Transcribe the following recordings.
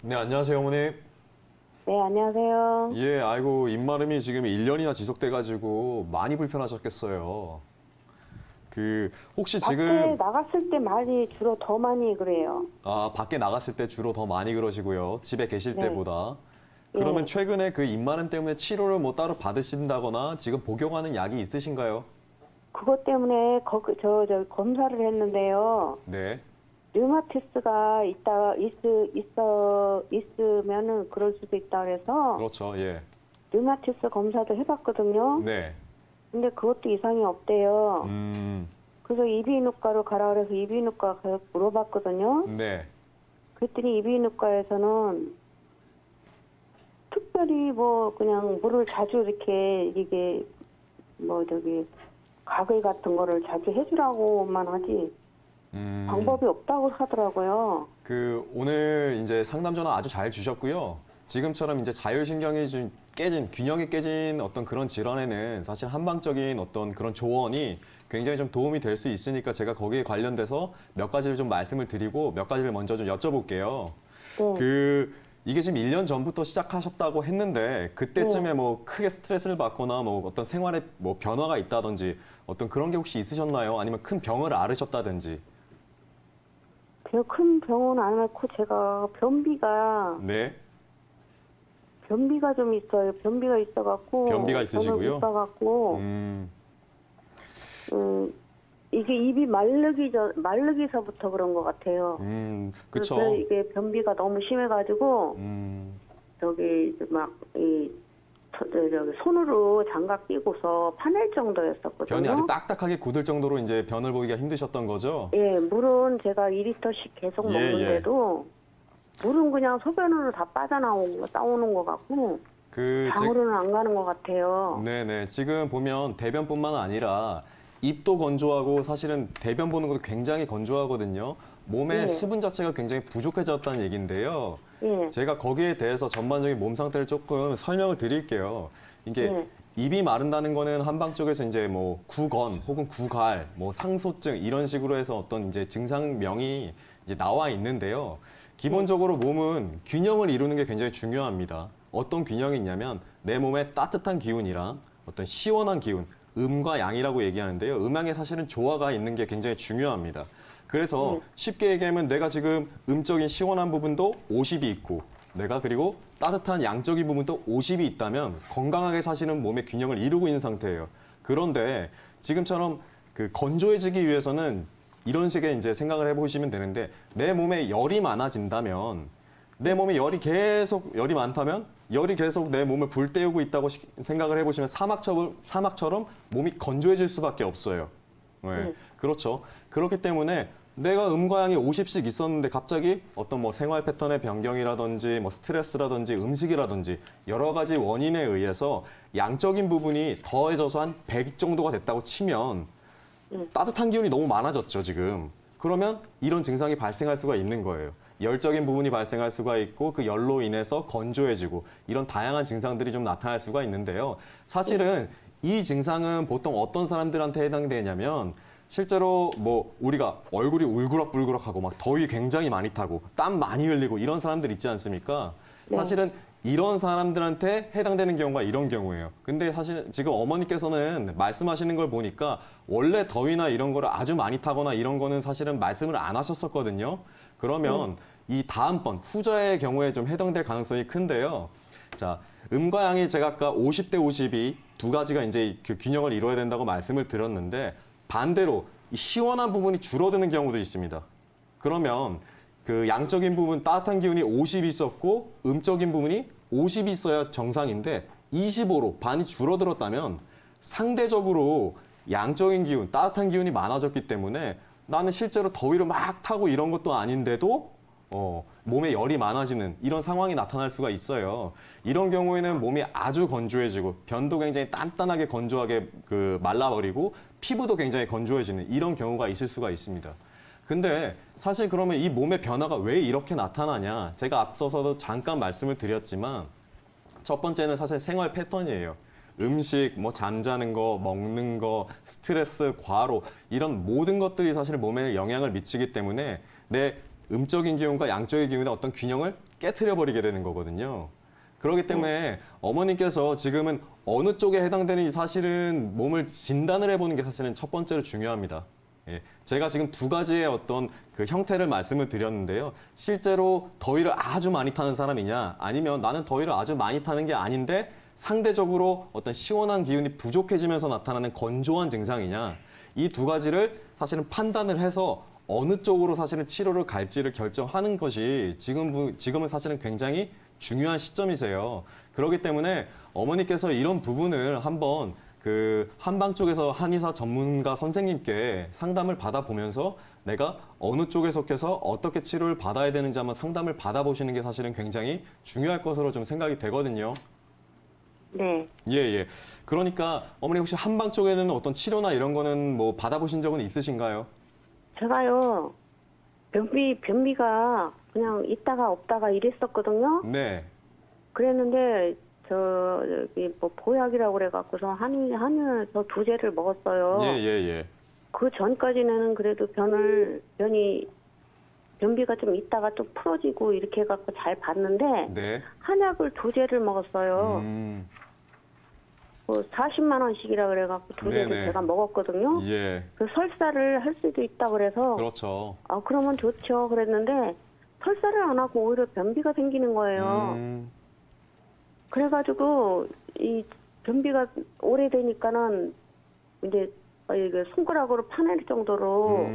네, 안녕하세요, 어머님. 네, 안녕하세요. 예, 아이고, 입마름이 지금 1년이나 지속돼가지고 많이 불편하셨겠어요. 혹시 밖에 지금, 나갔을 때 말이 주로 더 많이 그래요. 밖에 나갔을 때 주로 더 많이 그러시고요. 집에 계실 네. 때보다. 그러면 예. 최근에 그 입마름 때문에 치료를 뭐 따로 받으신다거나 지금 복용하는 약이 있으신가요? 그것 때문에 검사를 했는데요. 네, 류마티스가 있으면은 그럴 수도 있다 그래서 그렇죠, 예. 류마티스 검사도 해봤거든요. 네, 근데 그것도 이상이 없대요. 그래서 이비인후과로 가라 그래서 이비인후과 가서 물어봤거든요. 네. 그랬더니 이비인후과에서는 특별히 뭐 그냥 물을 자주 이게 가글 같은 거를 자주 해주라고만 하지 방법이 없다고 하더라고요. 오늘 이제 상담 전화 아주 잘 주셨고요. 지금처럼 이제 자율신경이 좀 균형이 깨진 어떤 그런 질환에는 사실 한방적인 어떤 그런 조언이 굉장히 좀 도움이 될 수 있으니까 제가 거기에 관련돼서 몇 가지를 좀 말씀을 드리고 몇 가지를 먼저 좀 여쭤볼게요. 네. 이게 지금 1년 전부터 시작하셨다고 했는데 그때쯤에 네. 뭐 크게 스트레스를 받거나 뭐 어떤 생활에 뭐 변화가 있다든지 어떤 그런 게 혹시 있으셨나요? 아니면 큰 병을 앓으셨다든지. 큰 병원은 안 앓고 제가 네. 변비가 좀 있어요. 변비가 있어갖고 변비가 있으시고요. 병을 못 가갖고 이게 입이 마르기서부터 그런 것 같아요. 그쵸. 그래서 이게 변비가 너무 심해가지고 손으로 장갑 끼고서 파낼 정도였었거든요. 변이 아주 딱딱하게 굳을 정도로 이제 변을 보기가 힘드셨던 거죠? 예, 물은 제가 2리터씩 계속 예, 먹는데도 물은 그냥 소변으로 다 싸우는 것 같고 장으로는 안 가는 것 같아요. 네네. 지금 보면 대변뿐만 아니라 입도 건조하고 사실은 대변 보는 것도 굉장히 건조하거든요. 몸의 예. 수분 자체가 굉장히 부족해졌다는 얘기인데요. 예. 제가 거기에 대해서 전반적인 몸 상태를 조금 설명을 드릴게요. 이게 예. 입이 마른다는 거는 한방 쪽에서 이제 뭐 구건 혹은 구갈, 뭐 상소증 이런 식으로 해서 어떤 이제 증상명이 이제 나와 있는데요. 기본적으로 몸은 균형을 이루는 게 굉장히 중요합니다. 어떤 균형이 있냐면 내 몸에 따뜻한 기운이랑 어떤 시원한 기운, 음과 양이라고 얘기하는데요. 음양에 사실은 조화가 있는 게 굉장히 중요합니다. 그래서 쉽게 얘기하면 내가 지금 음적인 시원한 부분도 50이 있고 내가 그리고 따뜻한 양적인 부분도 50이 있다면 건강하게 사실은 몸의 균형을 이루고 있는 상태예요. 그런데 지금처럼 건조해지기 위해서는 이런 식의 이제 생각을 해보시면 되는데 내 몸에 열이 많아진다면 내 몸에 열이 많다면 열이 계속 내 몸을 불태우고 있다고 생각을 해보시면 사막처럼 몸이 건조해질 수밖에 없어요. 네. 그렇죠. 그렇기 때문에 내가 음과 양이 50씩 있었는데 갑자기 어떤 뭐 생활 패턴의 변경이라든지 뭐 스트레스라든지 음식이라든지 여러 가지 원인에 의해서 양적인 부분이 더해져서 한 100 정도가 됐다고 치면 따뜻한 기운이 너무 많아졌죠, 지금. 그러면 이런 증상이 발생할 수가 있는 거예요. 열적인 부분이 발생할 수가 있고 그 열로 인해서 건조해지고 이런 다양한 증상들이 좀 나타날 수가 있는데요. 사실은 이 증상은 보통 어떤 사람들한테 해당되냐면 실제로 뭐 우리가 얼굴이 울그락불그락하고 막 더위 굉장히 많이 타고 땀 많이 흘리고 이런 사람들 있지 않습니까? 네. 사실은 이런 사람들한테 해당되는 경우가 이런 경우예요. 근데 사실 지금 어머니께서는 말씀하시는 걸 보니까 원래 더위나 이런 거를 아주 많이 타거나 이런 거는 사실은 말씀을 안 하셨었거든요. 그러면 이 다음번 후자의 경우에 좀 해당될 가능성이 큰데요. 자, 음과 양이 제가 아까 50대 50이 두 가지가 이제 그 균형을 이루어야 된다고 말씀을 드렸는데 반대로 이 시원한 부분이 줄어드는 경우도 있습니다. 그러면 그 양적인 부분 따뜻한 기운이 50이 있었고 음적인 부분이 50이 있어야 정상인데 25로 반이 줄어들었다면 상대적으로 양적인 기운, 따뜻한 기운이 많아졌기 때문에 나는 실제로 더위를 막 타고 이런 것도 아닌데도 몸에 열이 많아지는 이런 상황이 나타날 수가 있어요. 이런 경우에는 몸이 아주 건조해지고 변도 굉장히 단단하게 건조하게 말라버리고 피부도 굉장히 건조해지는 이런 경우가 있을 수가 있습니다. 근데 사실 그러면 이 몸의 변화가 왜 이렇게 나타나냐? 제가 앞서서도 잠깐 말씀을 드렸지만 첫 번째는 사실 생활 패턴이에요. 음식, 뭐 잠자는 거, 먹는 거, 스트레스, 과로 이런 모든 것들이 사실 몸에 영향을 미치기 때문에 내 음적인 기운과 양적인 기운의 어떤 균형을 깨트려 버리게 되는 거거든요. 그렇기 때문에 어머님께서 지금은 어느 쪽에 해당되는지 사실은 몸을 진단을 해보는 게 사실은 첫 번째로 중요합니다. 예, 제가 지금 두 가지의 어떤 그 형태를 말씀을 드렸는데요. 실제로 더위를 아주 많이 타는 사람이냐, 아니면 나는 더위를 아주 많이 타는 게 아닌데 상대적으로 어떤 시원한 기운이 부족해지면서 나타나는 건조한 증상이냐, 이 두 가지를 사실은 판단을 해서 어느 쪽으로 사실은 치료를 갈지를 결정하는 것이 지금은 사실은 굉장히 중요한 시점이세요. 그렇기 때문에 어머니께서 이런 부분을 한번 그 한방 쪽에서 한의사 전문가 선생님께 상담을 받아보면서 내가 어느 쪽에 속해서 어떻게 치료를 받아야 되는지 한번 상담을 받아보시는 게 사실은 굉장히 중요할 것으로 좀 생각이 되거든요. 네. 예. 그러니까 어머니 혹시 한방 쪽에는 어떤 치료나 이런 거는 뭐 받아보신 적은 있으신가요? 제가요, 변비가 그냥 있다가 없다가 이랬었거든요. 네. 그랬는데, 여기 뭐 보약이라고 그래갖고서 한의원 저 2제를 먹었어요. 예. 그 전까지는 그래도 변비가 좀 있다가 또 풀어지고 이렇게 해갖고 잘 봤는데, 네. 한약을 2제를 먹었어요. 40만 원씩이라 그래갖고 2제를 네네. 제가 먹었거든요. 예. 그 설사를 할 수도 있다 그래서 그렇죠. 그러면 좋죠. 그랬는데 설사를 안 하고 오히려 변비가 생기는 거예요. 그래가지고 이 변비가 오래되니까는 이제 이게 손가락으로 파낼 정도로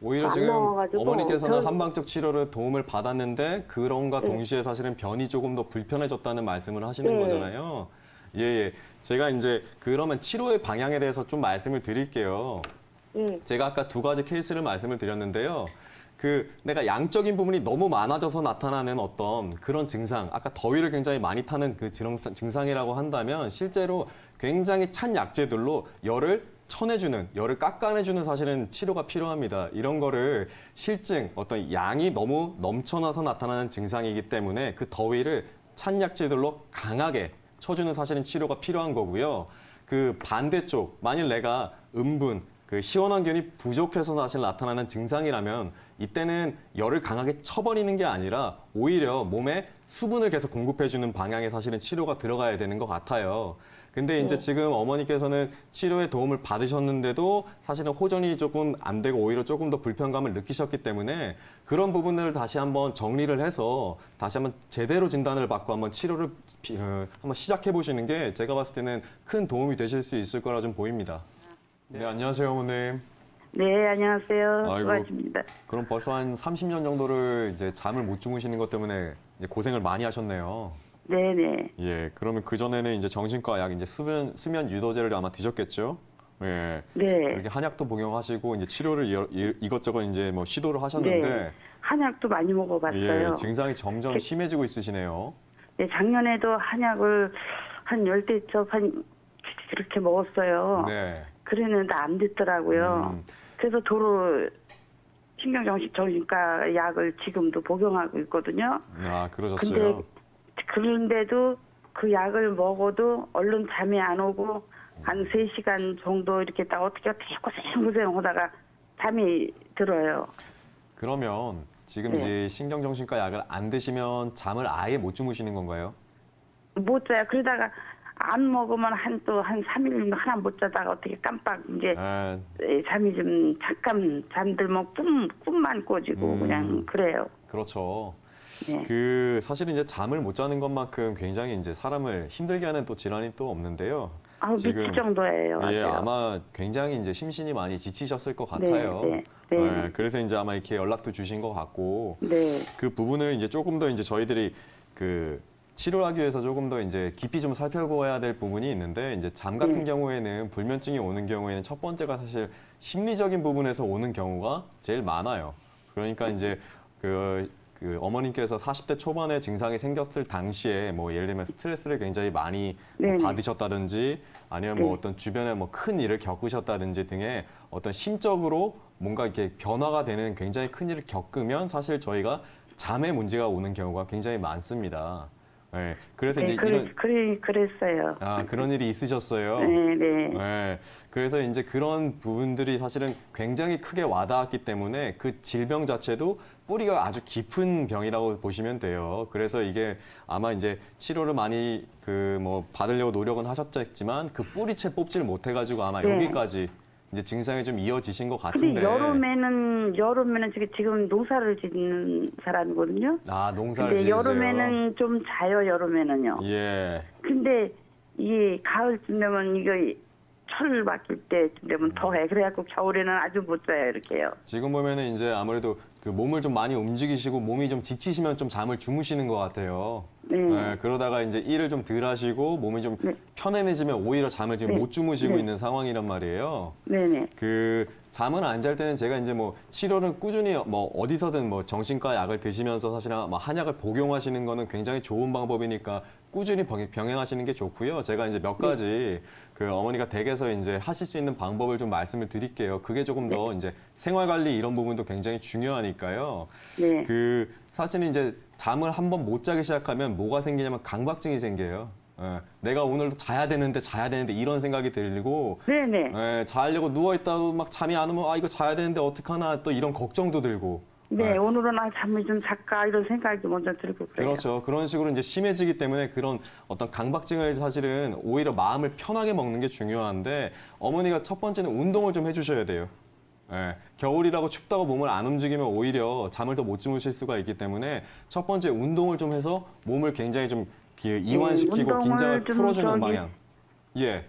오히려 안 지금 나와가지고 어머니께서는 한방적 치료를 도움을 받았는데 그런가 네. 동시에 사실은 변이 조금 더 불편해졌다는 말씀을 하시는 네. 거잖아요. 예. 제가 이제 그러면 치료의 방향에 대해서 좀 말씀을 드릴게요. 제가 아까 두 가지 케이스를 말씀을 드렸는데요. 내가 양적인 부분이 너무 많아져서 나타나는 어떤 그런 증상, 아까 더위를 굉장히 많이 타는 그 증상이라고 한다면 실제로 굉장히 찬 약재들로 열을 쳐내주는, 열을 깎아내주는 사실은 치료가 필요합니다. 이런 거를 실증, 어떤 양이 너무 넘쳐나서 나타나는 증상이기 때문에 그 더위를 찬 약재들로 강하게 쳐주는 사실은 치료가 필요한 거고요. 그 반대쪽, 만일 내가 음분, 그 시원한 기운이 부족해서 사실 나타나는 증상이라면 이때는 열을 강하게 쳐버리는 게 아니라 오히려 몸에 수분을 계속 공급해주는 방향의 사실은 치료가 들어가야 되는 것 같아요. 근데 이제 지금 어머니께서는 치료에 도움을 받으셨는데도 사실은 호전이 조금 안 되고 오히려 조금 더 불편감을 느끼셨기 때문에 그런 부분을 다시 한번 정리를 해서 다시 한번 제대로 진단을 받고 한번 치료를 한번 시작해 보시는 게 제가 봤을 때는 큰 도움이 되실 수 있을 거라 좀 보입니다. 네, 안녕하세요, 어머님. 네, 안녕하세요. 아이고. 수고하십니다. 그럼 벌써 한 30년 정도를 이제 잠을 못 주무시는 것 때문에 이제 고생을 많이 하셨네요. 네네. 예, 그러면 그전에는 이제 정신과 약, 이제 수면 유도제를 아마 드셨겠죠? 예. 네. 이렇게 한약도 복용하시고 이제 치료를 이것저것 이제 뭐 시도를 하셨는데 네. 한약도 많이 먹어봤어요. 예, 증상이 점점 심해지고 있으시네요. 네, 작년에도 한약을 한 10대첩 이렇게 먹었어요. 네. 그랬는데 안 됐더라고요. 그래서 도로 신경정신과 약을 지금도 복용하고 있거든요. 아, 그러셨어요? 그런데도 그 약을 먹어도 얼른 잠이 안 오고 한 3시간 정도 이렇게 딱 어떻게 고생 하다가 잠이 들어요. 그러면 지금 이제 신경정신과 약을 안 드시면 잠을 아예 못 주무시는 건가요? 못 자요. 그러다가 안 먹으면 한 3일 하나 못 자다가 어떻게 깜빡 이제 잠이 좀 잠깐 잠들면 꿈만 꿔지고 그냥 그래요. 그렇죠. 네. 사실은 이제 잠을 못 자는 것만큼 굉장히 이제 사람을 힘들게 하는 또 질환이 또 없는데요. 미칠 정도예요. 예, 아주. 아마 굉장히 이제 심신이 많이 지치셨을 것 같아요. 네. 그래서 이제 아마 이렇게 연락도 주신 것 같고, 네. 그 부분을 이제 조금 더 이제 저희들이 치료를 하기 위해서 조금 더 이제 깊이 좀 살펴봐야 될 부분이 있는데, 이제 잠 같은 경우에는 불면증이 오는 경우에는 첫 번째가 사실 심리적인 부분에서 오는 경우가 제일 많아요. 그러니까 이제 어머님께서 40대 초반에 증상이 생겼을 당시에 뭐 예를 들면 스트레스를 굉장히 많이 받으셨다든지 아니면 뭐 어떤 주변에 뭐 큰 일을 겪으셨다든지 등의 어떤 심적으로 뭔가 이렇게 변화가 되는 굉장히 큰 일을 겪으면 사실 저희가 잠에 문제가 오는 경우가 굉장히 많습니다. 네, 그래서 네, 이제 이런 그랬어요. 그런 일이 있으셨어요. 네, 네. 네, 그래서 이제 그런 부분들이 사실은 굉장히 크게 와닿았기 때문에 그 질병 자체도 뿌리가 아주 깊은 병이라고 보시면 돼요. 그래서 이게 아마 이제 치료를 많이 받으려고 노력은 하셨겠지만 그 뿌리채 뽑지를 못해가지고 아마 네. 여기까지 이제 증상이 좀 이어지신 것 근데 같은데. 여름에는 지금 농사를 짓는 사람이거든요. 농사를 근데 지으세요. 여름에는 좀 자요, 여름에는요. 예. 근데 이 가을쯤 되면 이거 철 바뀔 때쯤 되면 더해. 그래갖고 겨울에는 아주 못 자요, 이렇게요. 지금 보면은 이제 아무래도 그 몸을 좀 많이 움직이시고 몸이 좀 지치시면 좀 잠을 주무시는 것 같아요. 네. 그러다가 이제 일을 좀 덜 하시고 몸이 좀 네. 편안해지면 오히려 잠을 지금 네. 못 주무시고 네. 있는 상황이란 말이에요. 네네. 그 잠을 안 잘 때는 제가 이제 뭐 치료를 꾸준히 뭐 어디서든 뭐 정신과 약을 드시면서 사실은 뭐 한약을 복용하시는 거는 굉장히 좋은 방법이니까 꾸준히 병행하시는 게 좋고요. 제가 이제 몇 가지 그 어머니가 댁에서 이제 하실 수 있는 방법을 좀 말씀을 드릴게요. 그게 조금 더 이제 생활 관리 이런 부분도 굉장히 중요하니까요. 네. 그 사실은 이제 잠을 한번 못 자기 시작하면 뭐가 생기냐면 강박증이 생겨요. 내가 오늘도 자야 되는데 이런 생각이 들고 네네. 자려고 누워있다고 막 잠이 안 오면 이거 자야 되는데 어떡하나 또 이런 걱정도 들고 네, 오늘은 잠을 좀 잘까 이런 생각이 먼저 들고 그래요. 그렇죠. 그런 식으로 이제 심해지기 때문에 그런 어떤 강박증을 사실은 오히려 마음을 편하게 먹는 게 중요한데 어머니가 첫 번째는 운동을 좀 해주셔야 돼요. 겨울이라고 춥다고 몸을 안 움직이면 오히려 잠을 더 못 주무실 수가 있기 때문에 첫 번째 운동을 좀 해서 몸을 굉장히 좀 이완시키고 긴장을 풀어주는 방향. 예.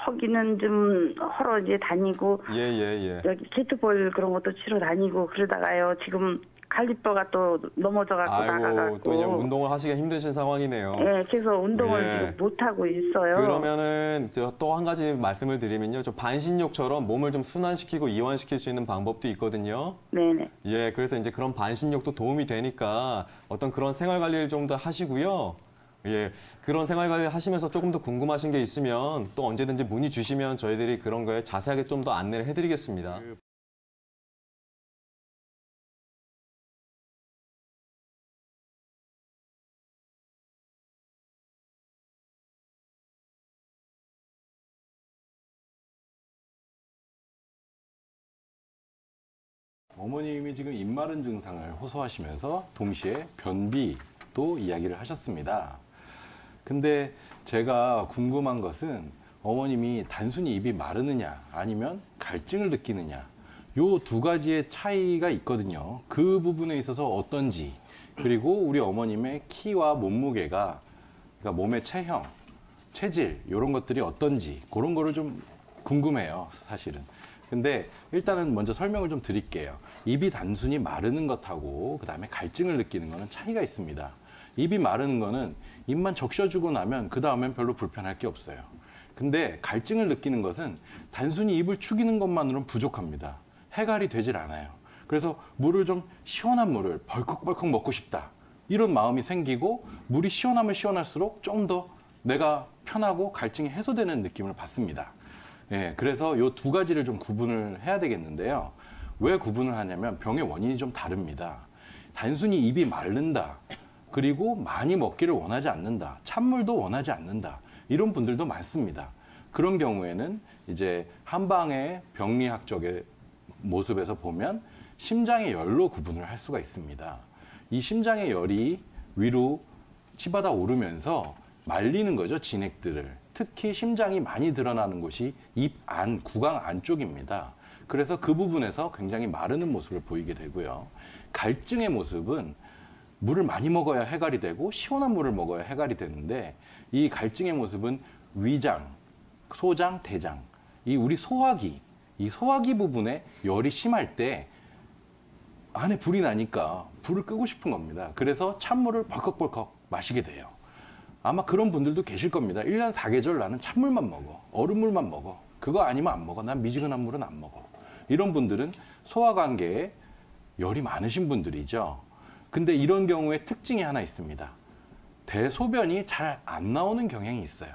허기는 좀 하러 이제 다니고 여기 게이트볼 그런 것도 치러 다니고 그러다가요 지금 갈비뼈가 또 넘어져갖고 나가갖고 또 이제 운동을 하시기가 힘드신 상황이네요. 네, 그래서 운동을 지금 못 하고 있어요. 그러면은 또 한 가지 말씀을 드리면요, 좀 반신욕처럼 몸을 좀 순환시키고 이완시킬 수 있는 방법도 있거든요. 네네. 예, 그래서 이제 그런 반신욕도 도움이 되니까 어떤 그런 생활 관리를 좀 더 하시고요. 예, 그런 생활 관리를 하시면서 조금 더 궁금하신 게 있으면 또 언제든지 문의 주시면 저희들이 그런 거에 자세하게 좀 더 안내를 해드리겠습니다. 어머님이 지금 입마른 증상을 호소하시면서 동시에 변비도 이야기를 하셨습니다. 근데 제가 궁금한 것은 어머님이 단순히 입이 마르느냐 아니면 갈증을 느끼느냐 요 두 가지의 차이가 있거든요. 그 부분에 있어서 어떤지 그리고 우리 어머님의 키와 몸무게가 그러니까 몸의 체형, 체질 이런 것들이 어떤지 그런 거를 좀 궁금해요, 사실은. 근데 일단은 먼저 설명을 좀 드릴게요. 입이 단순히 마르는 것하고 그다음에 갈증을 느끼는 거는 차이가 있습니다. 입이 마르는 거는 입만 적셔주고 나면 그 다음엔 별로 불편할 게 없어요. 근데 갈증을 느끼는 것은 단순히 입을 축이는 것만으로는 부족합니다. 해갈이 되질 않아요. 그래서 물을 좀 시원한 물을 벌컥벌컥 먹고 싶다. 이런 마음이 생기고 물이 시원하면 시원할수록 좀 더 내가 편하고 갈증이 해소되는 느낌을 받습니다. 예, 그래서 이 두 가지를 좀 구분을 해야 되겠는데요. 왜 구분을 하냐면 병의 원인이 좀 다릅니다. 단순히 입이 마른다. 그리고 많이 먹기를 원하지 않는다. 찬물도 원하지 않는다. 이런 분들도 많습니다. 그런 경우에는 이제 한방의 병리학적의 모습에서 보면 심장의 열로 구분을 할 수가 있습니다. 이 심장의 열이 위로 치받아 오르면서 말리는 거죠, 진액들을. 특히 심장이 많이 드러나는 곳이 입 안, 구강 안쪽입니다. 그래서 그 부분에서 굉장히 마르는 모습을 보이게 되고요. 갈증의 모습은 물을 많이 먹어야 해갈이 되고 시원한 물을 먹어야 해갈이 되는데 이 갈증의 모습은 위장, 소장, 대장, 이 우리 소화기, 이 소화기 부분에 열이 심할 때 안에 불이 나니까 불을 끄고 싶은 겁니다. 그래서 찬물을 벌컥벌컥 마시게 돼요. 아마 그런 분들도 계실 겁니다. 1년 4계절 나는 찬물만 먹어. 얼음물만 먹어. 그거 아니면 안 먹어. 난 미지근한 물은 안 먹어. 이런 분들은 소화관계에 열이 많으신 분들이죠. 근데 이런 경우에 특징이 하나 있습니다. 대소변이 잘 안 나오는 경향이 있어요.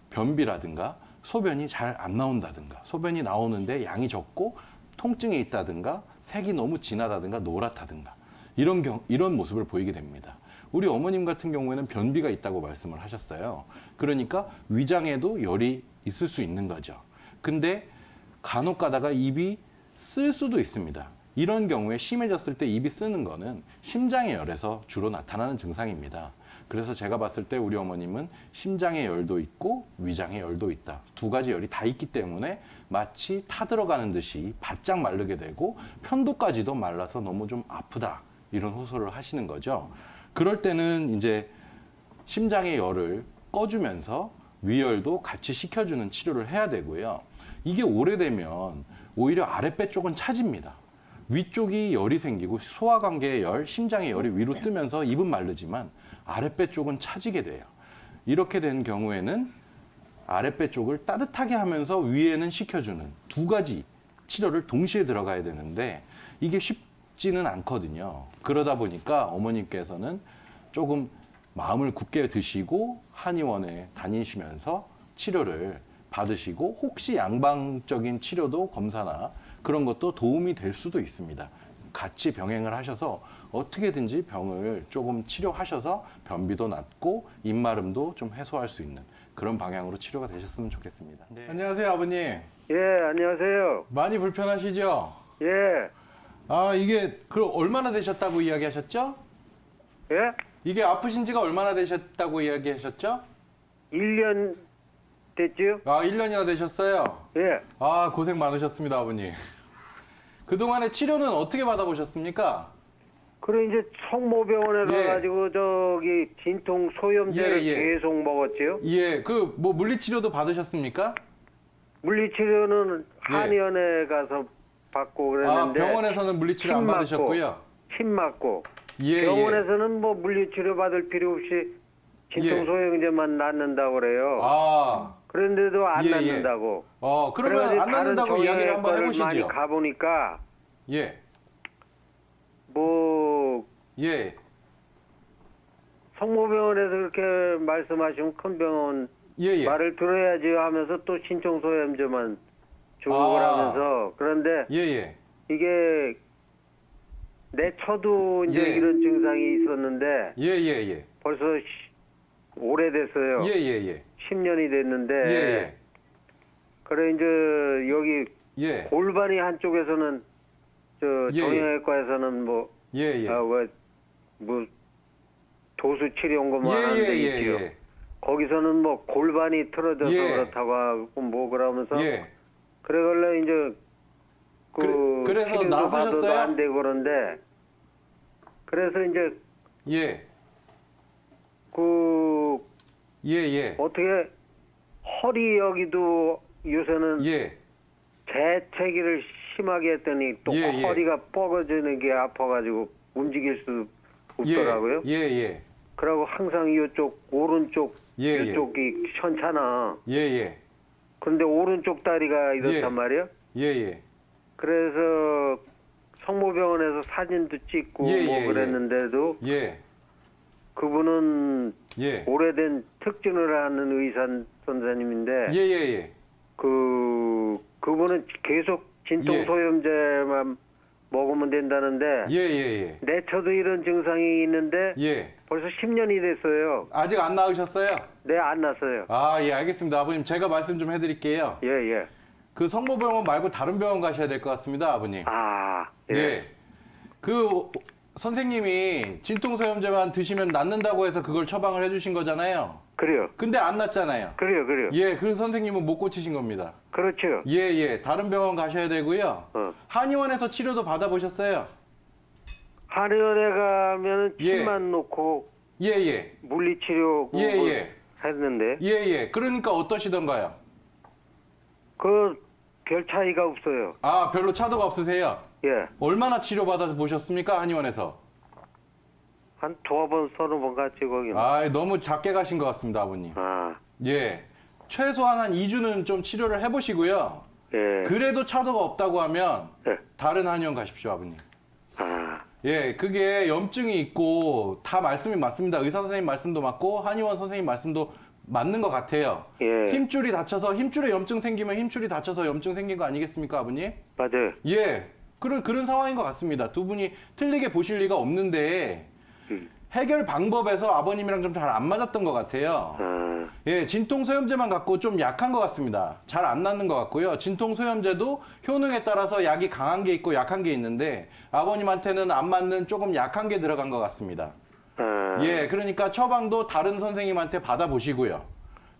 변비라든가 소변이 잘 안 나온다든가 소변이 나오는데 양이 적고 통증이 있다든가 색이 너무 진하다든가 노랗다든가 이런 모습을 보이게 됩니다. 우리 어머님 같은 경우에는 변비가 있다고 말씀을 하셨어요. 그러니까 위장에도 열이 있을 수 있는 거죠. 근데 간혹 가다가 입이 쓸 수도 있습니다. 이런 경우에 심해졌을 때 입이 쓰는 거는 심장의 열에서 주로 나타나는 증상입니다. 그래서 제가 봤을 때 우리 어머님은 심장의 열도 있고 위장의 열도 있다. 두 가지 열이 다 있기 때문에 마치 타들어가는 듯이 바짝 마르게 되고 편도까지도 말라서 너무 좀 아프다. 이런 호소를 하시는 거죠. 그럴 때는 이제 심장의 열을 꺼주면서 위열도 같이 식혀주는 치료를 해야 되고요. 이게 오래되면 오히려 아랫배 쪽은 차집니다. 위쪽이 열이 생기고 소화관계의 열, 심장의 열이 위로 뜨면서 입은 마르지만 아랫배 쪽은 차지게 돼요. 이렇게 된 경우에는 아랫배 쪽을 따뜻하게 하면서 위에는 식혀주는 두 가지 치료를 동시에 들어가야 되는데 이게 쉽지는 않거든요. 그러다 보니까 어머님께서는 조금 마음을 굳게 드시고 한의원에 다니시면서 치료를 받으시고 혹시 양방적인 치료도 검사나 그런 것도 도움이 될 수도 있습니다. 같이 병행을 하셔서 어떻게든지 병을 조금 치료하셔서 변비도 낫고 입마름도 좀 해소할 수 있는 그런 방향으로 치료가 되셨으면 좋겠습니다. 네. 안녕하세요, 아버님. 예, 안녕하세요. 많이 불편하시죠? 예, 아, 이게 얼마나 되셨다고 이야기하셨죠? 예? 이게 아프신 지가 얼마나 되셨다고 이야기하셨죠? 1년 됐죠? 아, 1년이나 되셨어요? 예. 아, 고생 많으셨습니다, 아버님. 그동안의 치료는 어떻게 받아보셨습니까? 그래, 이제 성모병원에 예. 가가지고 저기 진통 소염제를 예, 예. 계속 먹었지요. 예, 뭐 물리치료도 받으셨습니까? 물리치료는 예. 한의원에 가서 받고 아, 그랬는데. 병원에서는 물리치료 안 침 맞고, 받으셨고요. 침 맞고. 예, 병원에서는 뭐 물리치료 받을 필요 없이 진통 예. 소염제만 낫는다고 그래요. 아, 그런데도 안 예, 예. 낫는다고. 그러면 그래가지고 안 다른 낫는다고 이야기를 한번 정형외과를 많이 해보시죠. 가보니까 예, 뭐 예, 성모병원에서 그렇게 말씀하시면 큰 병원 예, 예. 말을 들어야지 하면서 또 신청소염제만 주고 아. 그러면서 그런데 예, 예. 이게 내 처도 이제 예. 이런 증상이 있었는데 예, 예, 예. 벌써 오래됐어요. 예, 예, 예. 10년이 됐는데 예, 예. 그래 이제 여기 예. 골반이 한쪽에서는 저 예, 예. 정형외과에서는 뭐 예, 예. 뭐 도수 치료 온 거뭐 예, 하는 데 예, 있지요. 예. 거기서는 뭐 골반이 틀어져서 예. 그렇다고 하고 뭐 그러면서 예. 그래걸래 이제 그래서 치료도 나서셨어요? 받아도 안 되고 그런데 그래서 이제 예. 그 예, 예. 어떻게 허리 여기도 요새는 예. 재채기를 심하게 했더니 또 예, 예. 허리가 뻐거지는 게 아파가지고 움직일 수 없더라고요. 예, 예. 그러고 항상 이쪽 오른쪽 예, 예. 이쪽이 현찮아. 예, 예. 그런데 오른쪽 다리가 이렇단 예. 말이야. 예, 예. 그래서 성모병원에서 사진도 찍고 예, 뭐 예, 그랬는데도 예. 그분은 예. 오래된 특진을 하는 의사 선생님인데 예, 예, 예. 그분은 계속 진통소염제만 먹으면 된다는데 예, 예, 내 처도 이런 증상이 있는데 예. 예. 벌써 10년이 됐어요. 아직 안 나으셨어요? 네, 안 났어요. 아, 예, 알겠습니다. 아버님, 제가 말씀 좀 해드릴게요. 예, 예. 그 성모병원 말고 다른 병원 가셔야 될 것 같습니다, 아버님. 아, 예. 예. 그 선생님이 진통소염제만 드시면 낫는다고 해서 그걸 처방을 해주신 거잖아요. 그래요. 근데 안 낫잖아요. 그래요. 예, 그 선생님은 못 고치신 겁니다. 그렇죠. 예, 예. 다른 병원 가셔야 되고요. 한의원에서 치료도 받아보셨어요? 한의원에 가면은 예. 침만 놓고 예, 예. 물리치료 예, 예. 했는데 예, 예. 그러니까 어떠시던가요? 그 별 차이가 없어요. 아, 별로 차도가 없으세요? 예. 얼마나 치료받아 보셨습니까? 한의원에서? 한 두어 번, 서너 번 갔지, 거기는. 아, 너무 작게 가신 것 같습니다, 아버님. 예. 최소한 한 2주는 좀 치료를 해보시고요. 예. 그래도 차도가 없다고 하면 예. 다른 한의원 가십시오, 아버님. 아, 예, 그게 염증이 있고 다 말씀이 맞습니다. 의사 선생님 말씀도 맞고 한의원 선생님 말씀도 맞는 것 같아요. 예. 힘줄이 다쳐서 힘줄에 염증 생기면 힘줄이 다쳐서 염증 생긴 거 아니겠습니까, 아버님? 맞아요. 예, 그런 상황인 것 같습니다. 두 분이 틀리게 보실 리가 없는데 해결 방법에서 아버님이랑 좀 잘 안 맞았던 것 같아요. 예, 진통소염제만 갖고 좀 약한 것 같습니다. 잘 안 낫는 것 같고요. 진통소염제도 효능에 따라서 약이 강한 게 있고 약한 게 있는데 아버님한테는 안 맞는 조금 약한 게 들어간 것 같습니다. 예, 그러니까 처방도 다른 선생님한테 받아보시고요.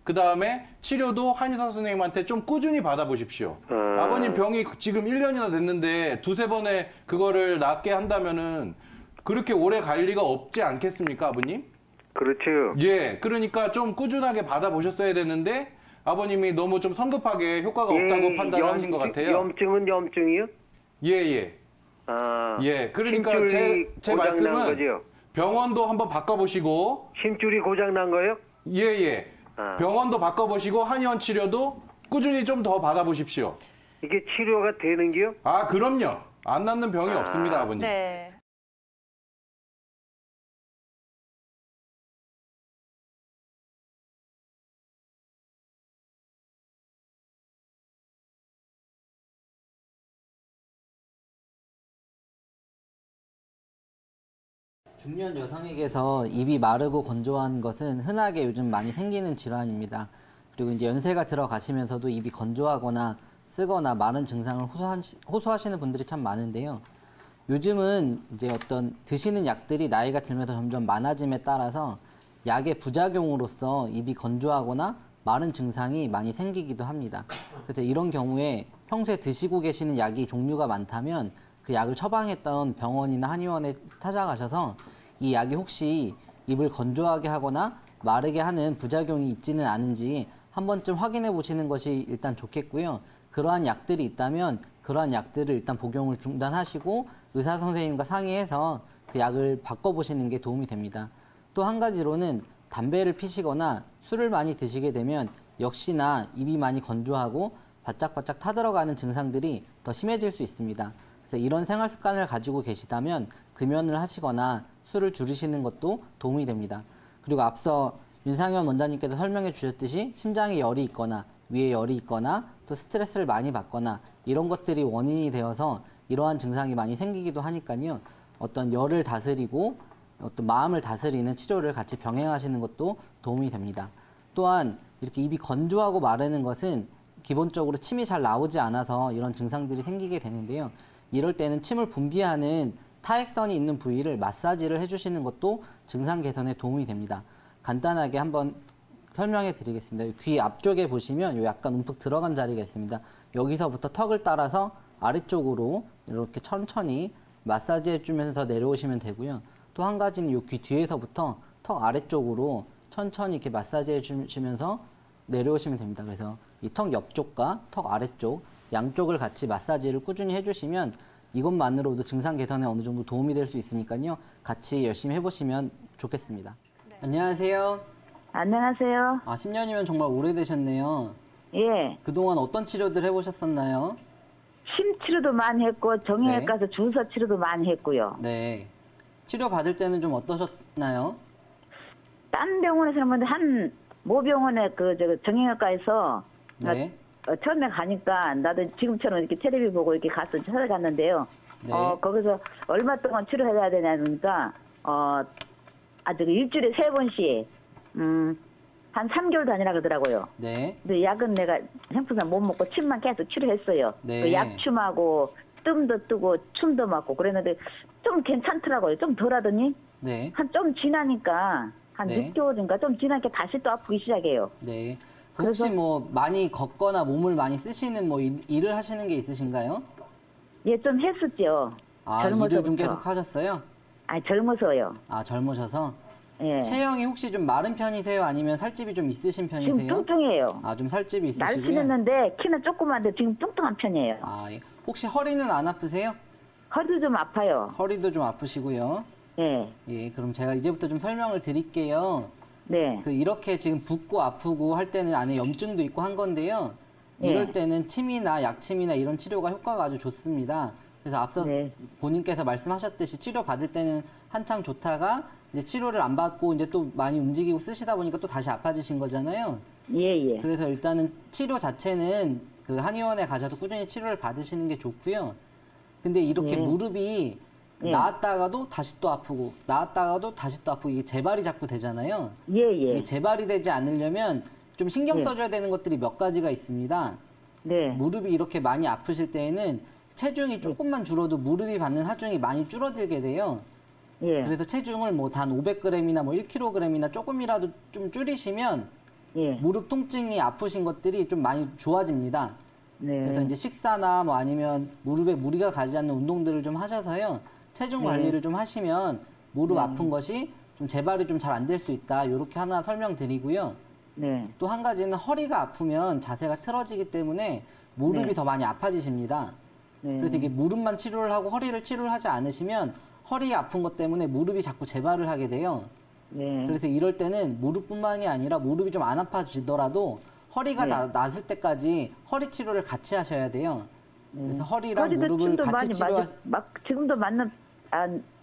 그 다음에 치료도 한의사 선생님한테 좀 꾸준히 받아보십시오. 아버님 병이 지금 1년이나 됐는데 두세 번에 그거를 낫게 한다면은 그렇게 오래 갈 리가 없지 않겠습니까, 아버님? 그렇죠. 예, 그러니까 좀 꾸준하게 받아보셨어야 되는데 아버님이 너무 좀 성급하게 효과가 없다고 판단을 하신 것 같아요. 염증은 염증이요? 예, 예. 예, 그러니까 심줄이 제 고장 난 말씀은 거죠? 병원도 한번 바꿔보시고 심줄이 고장 난 거요? 예, 예. 병원도 바꿔보시고 한의원 치료도 꾸준히 좀 더 받아보십시오. 이게 치료가 되는 게요? 아, 그럼요. 안 낫는 병이 없습니다, 아버님. 네. 중년 여성에게서 입이 마르고 건조한 것은 흔하게 요즘 많이 생기는 질환입니다. 그리고 이제 연세가 들어가시면서도 입이 건조하거나 쓰거나 마른 증상을 호소하시는 분들이 참 많은데요. 요즘은 이제 어떤 드시는 약들이 나이가 들면서 점점 많아짐에 따라서 약의 부작용으로서 입이 건조하거나 마른 증상이 많이 생기기도 합니다. 그래서 이런 경우에 평소에 드시고 계시는 약이 종류가 많다면 그 약을 처방했던 병원이나 한의원에 찾아가셔서 이 약이 혹시 입을 건조하게 하거나 마르게 하는 부작용이 있지는 않은지 한 번쯤 확인해 보시는 것이 일단 좋겠고요. 그러한 약들이 있다면 그러한 약들을 일단 복용을 중단하시고 의사 선생님과 상의해서 그 약을 바꿔보시는 게 도움이 됩니다. 또 한 가지로는 담배를 피시거나 술을 많이 드시게 되면 역시나 입이 많이 건조하고 바짝바짝 타들어가는 증상들이 더 심해질 수 있습니다. 그래서 이런 생활 습관을 가지고 계시다면 금연을 하시거나 술을 줄이시는 것도 도움이 됩니다. 그리고 앞서 윤상현 원장님께서 설명해 주셨듯이 심장에 열이 있거나 위에 열이 있거나 또 스트레스를 많이 받거나 이런 것들이 원인이 되어서 이러한 증상이 많이 생기기도 하니까요. 어떤 열을 다스리고 어떤 마음을 다스리는 치료를 같이 병행하시는 것도 도움이 됩니다. 또한 이렇게 입이 건조하고 마르는 것은 기본적으로 침이 잘 나오지 않아서 이런 증상들이 생기게 되는데요. 이럴 때는 침을 분비하는 타액선이 있는 부위를 마사지를 해주시는 것도 증상 개선에 도움이 됩니다. 간단하게 한번 설명해 드리겠습니다. 귀 앞쪽에 보시면 약간 움푹 들어간 자리가 있습니다. 여기서부터 턱을 따라서 아래쪽으로 이렇게 천천히 마사지 해주면서 더 내려오시면 되고요. 또 한 가지는 이 귀 뒤에서부터 턱 아래쪽으로 천천히 이렇게 마사지 해주시면서 내려오시면 됩니다. 그래서 이 턱 옆쪽과 턱 아래쪽 양쪽을 같이 마사지를 꾸준히 해주시면 이것만으로도 증상 개선에 어느 정도 도움이 될 수 있으니까요. 같이 열심히 해보시면 좋겠습니다. 네. 안녕하세요. 안녕하세요. 10년이면 정말 오래되셨네요. 예. 그동안 어떤 치료들 해보셨었나요? 심 치료도 많이 했고 정형외과 네. 가서 주사 치료도 많이 했고요. 네. 치료 받을 때는 좀 어떠셨나요? 딴 병원에서는 한 모병원에 정형외과에서 네. 처음에 가니까 나도 지금처럼 이렇게 텔레비 보고 이렇게 가서 찾아갔는데요. 네. 거기서 얼마 동안 치료해야 되냐니까 일주일에 3번씩 한 3개월 다니라 그러더라고요. 네. 근데 약은 내가 생푸산 못 먹고 침만 계속 치료했어요. 네. 그 약춤하고 뜸도 뜨고 춤도 맞고 그랬는데 좀 괜찮더라고요. 좀 덜하더니 네. 한 좀 지나니까 한 네. 6개월인가 좀 지나니까 다시 또 아프기 시작해요. 네. 혹시 뭐 많이 걷거나 몸을 많이 쓰시는 뭐 일을 하시는 게 있으신가요? 예, 좀 했었죠. 일을 좀 계속 하셨어요? 젊어서요. 젊으셔서? 예. 체형이 혹시 좀 마른 편이세요? 아니면 살집이 좀 있으신 편이세요? 지금 뚱뚱해요. 좀 살집이 있으시고요? 날씬했는데 키는 조그만데 지금 뚱뚱한 편이에요. 예. 혹시 허리는 안 아프세요? 허리도 좀 아파요. 허리도 좀 아프시고요. 예. 예, 그럼 제가 이제부터 좀 설명을 드릴게요. 네. 이렇게 지금 붓고 아프고 할 때는 안에 염증도 있고 한 건데요. 이럴 예. 때는 침이나 약침이나 이런 치료가 효과가 아주 좋습니다. 그래서 앞서 네. 본인께서 말씀하셨듯이 치료 받을 때는 한창 좋다가 이제 치료를 안 받고 이제 또 많이 움직이고 쓰시다 보니까 또 다시 아파지신 거잖아요. 예, 예. 그래서 일단은 치료 자체는 그 한의원에 가셔도 꾸준히 치료를 받으시는 게 좋고요. 근데 이렇게 예. 무릎이 예. 나았다가도 다시 또 아프고 나았다가도 다시 또 아프고 이게 재발이 자꾸 되잖아요. 예, 예. 이 재발이 되지 않으려면 좀 신경 예. 써줘야 되는 것들이 몇 가지가 있습니다. 네. 무릎이 이렇게 많이 아프실 때에는 체중이 조금만 줄어도 무릎이 받는 하중이 많이 줄어들게 돼요. 예. 그래서 체중을 뭐 단 500g이나 뭐 1kg이나 조금이라도 좀 줄이시면 예. 무릎 통증이 아프신 것들이 좀 많이 좋아집니다. 네. 그래서 이제 식사나 뭐 아니면 무릎에 무리가 가지 않는 운동들을 좀 하셔서요. 체중 관리를 좀 하시면 무릎 아픈 것이 좀 재발이 좀 잘 안 될 수 있다. 이렇게 하나 설명드리고요. 네. 또 한 가지는 허리가 아프면 자세가 틀어지기 때문에 무릎이 네. 더 많이 아파지십니다. 네. 그래서 이게 무릎만 치료를 하고 허리를 치료를 하지 않으시면 허리 아픈 것 때문에 무릎이 자꾸 재발을 하게 돼요. 네. 그래서 이럴 때는 무릎뿐만이 아니라 무릎이 좀 안 아파지더라도 허리가 네. 낫을 때까지 허리 치료를 같이 하셔야 돼요. 그래서 허리랑 허리도 무릎을 춤도 같이 많이 치료하. 막 지금도 맞는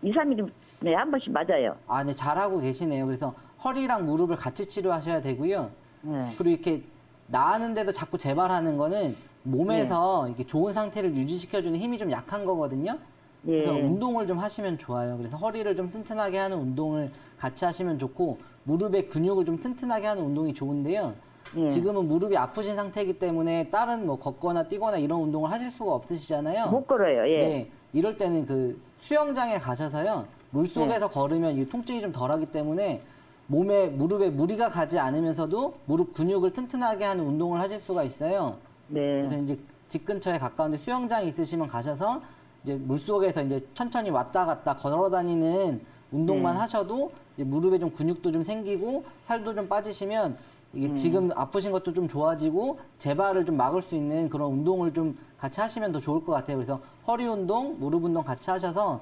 2, 3일 네, 한 번씩 맞아요. 아, 네, 잘하고 계시네요. 그래서 허리랑 무릎을 같이 치료하셔야 되고요. 네. 그리고 이렇게 나았는데도 자꾸 재발하는 거는 몸에서 이렇게 좋은 상태를 유지시켜주는 힘이 좀 약한 거거든요. 예. 그래서 운동을 좀 하시면 좋아요. 그래서 허리를 좀 튼튼하게 하는 운동을 같이 하시면 좋고 무릎의 근육을 좀 튼튼하게 하는 운동이 좋은데요. 예. 지금은 무릎이 아프신 상태이기 때문에 다른 뭐 걷거나 뛰거나 이런 운동을 하실 수가 없으시잖아요. 못 걸어요. 예. 네, 이럴 때는 그 수영장에 가셔서요. 물 속에서 걸으면 이 통증이 좀 덜하기 때문에 몸에 무릎에 무리가 가지 않으면서도 무릎 근육을 튼튼하게 하는 운동을 하실 수가 있어요. 네. 그래서 이제 집 근처에 가까운데 수영장이 있으시면 가셔서 이제 물 속에서 이제 천천히 왔다 갔다 걸어 다니는 운동만 하셔도 이제 무릎에 좀 근육도 좀 생기고 살도 좀 빠지시면 이게 지금 아프신 것도 좀 좋아지고 재발을 좀 막을 수 있는 그런 운동을 좀 같이 하시면 더 좋을 것 같아요. 그래서 허리 운동, 무릎 운동 같이 하셔서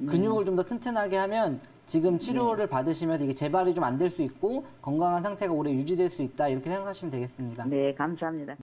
근육을 좀 더 튼튼하게 하면 지금 치료를 받으시면서 이게 재발이 좀 안 될 수 있고 건강한 상태가 오래 유지될 수 있다 이렇게 생각하시면 되겠습니다. 네, 감사합니다.